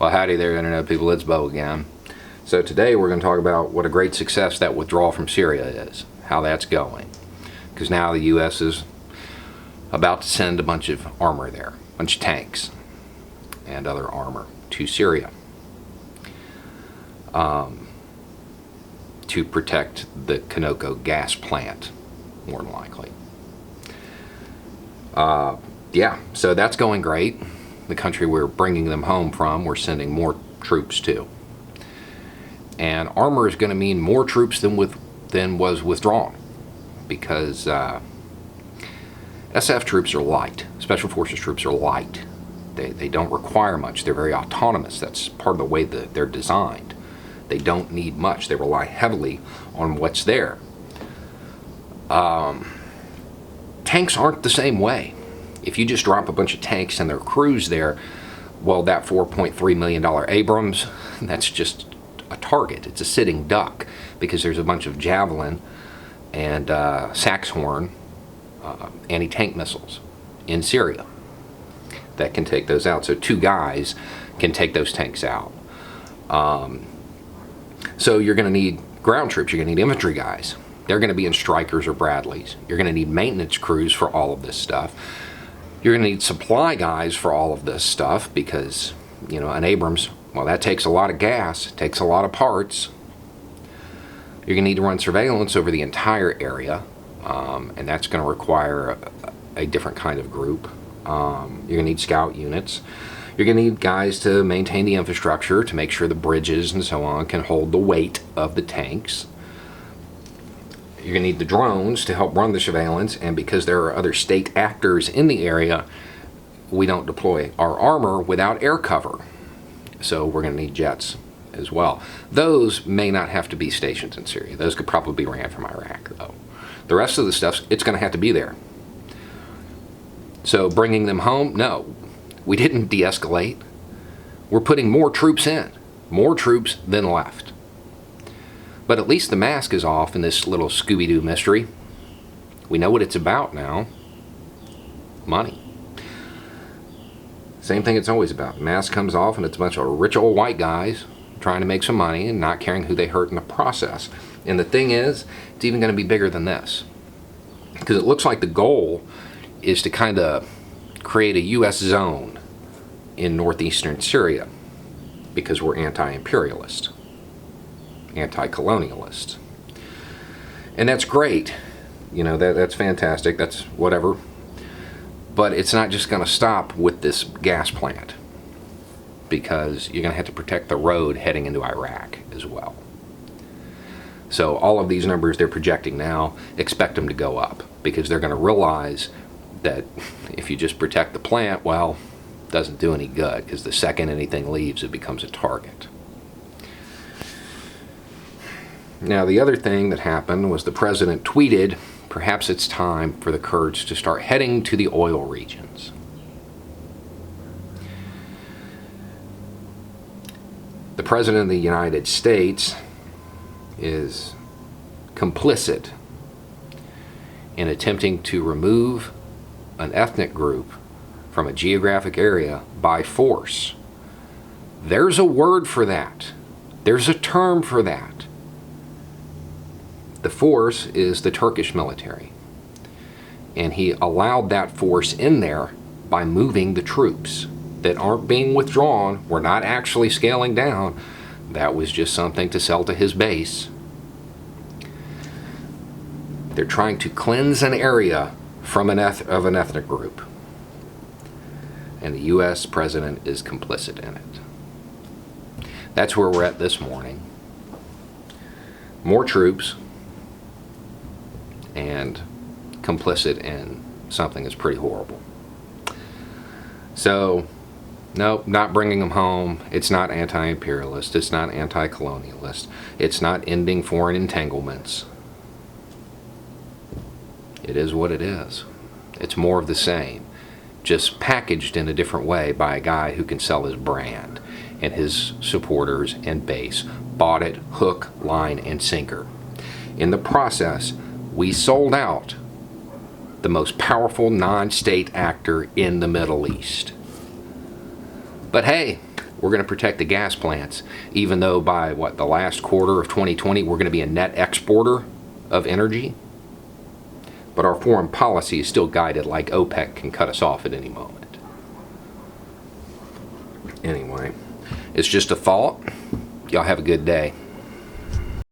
Well, howdy there, Internet people. It's Bo again. So today we're going to talk about what a great success that withdrawal from Syria is, how that's going. Because now the U.S. is about to send a bunch of armor there, a bunch of tanks and other armor to Syria to protect the Kanoko gas plant, more than likely. Yeah, so that's going great. The country we're bringing them home from, we're sending more troops to. And armor is going to mean more troops than was withdrawn, because SF troops are light. Special Forces troops are light. They don't require much. They're very autonomous. That's part of the way that they're designed. They don't need much. They rely heavily on what's there. Tanks aren't the same way. If you just drop a bunch of tanks and their crews there, well, that $4.3 million Abrams, that's just a target. It's a sitting duck, because there's a bunch of Javelin and Saxhorn anti-tank missiles in Syria that can take those out. So two guys can take those tanks out. So you're going to need ground troops. You're going to need infantry guys. They're going to be in Strykers or Bradleys. You're going to need maintenance crews for all of this stuff. You're going to need supply guys for all of this stuff, because, you know, an Abrams, well, that takes a lot of gas, takes a lot of parts. You're going to need to run surveillance over the entire area, and that's going to require a different kind of group. You're going to need scout units. You're going to need guys to maintain the infrastructure, to make sure the bridges and so on can hold the weight of the tanks. You're going to need the drones to help run the surveillance, and because there are other state actors in the area, we don't deploy our armor without air cover. So we're going to need jets as well. Those may not have to be stationed in Syria. Those could probably be ran from Iraq, though. The rest of the stuff, it's going to have to be there. So bringing them home, no. We didn't de-escalate. We're putting more troops in. More troops than left. But at least the mask is off in this little Scooby-Doo mystery. We know what it's about now. Money. Same thing it's always about. The mask comes off and it's a bunch of rich old white guys trying to make some money and not caring who they hurt in the process. And the thing is, it's even going to be bigger than this. Because it looks like the goal is to kind of create a U.S. zone in northeastern Syria, because we're anti-imperialist. Anti-colonialist. And that's great. You know, that's fantastic. That's whatever. But it's not just going to stop with this gas plant, because you're going to have to protect the road heading into Iraq as well. So all of these numbers they're projecting now, expect them to go up, because they're going to realize that if you just protect the plant, well, it doesn't do any good, because the second anything leaves, it becomes a target. Now, the other thing that happened was the president tweeted, perhaps it's time for the Kurds to start heading to the oil regions. The president of the United States is complicit in attempting to remove an ethnic group from a geographic area by force. There's a word for that. There's a term for that. The force is the Turkish military. And he allowed that force in there by moving the troops that aren't being withdrawn. We're not actually scaling down. That was just something to sell to his base. They're trying to cleanse an area from an ethnic group. And the U.S. president is complicit in it. That's where we're at this morning. More troops, and complicit in something that's pretty horrible. So, nope, not bringing them home. It's not anti-imperialist. It's not anti-colonialist. It's not ending foreign entanglements. It is what it is. It's more of the same, just packaged in a different way by a guy who can sell his brand, and his supporters and base bought it hook, line, and sinker. In the process, we sold out the most powerful non-state actor in the Middle East. But hey, We're going to protect the gas plants, even though by, what, the last quarter of 2020, we're going to be a net exporter of energy. But our foreign policy is still guided like OPEC can cut us off at any moment. Anyway, it's just a thought. Y'all have a good day.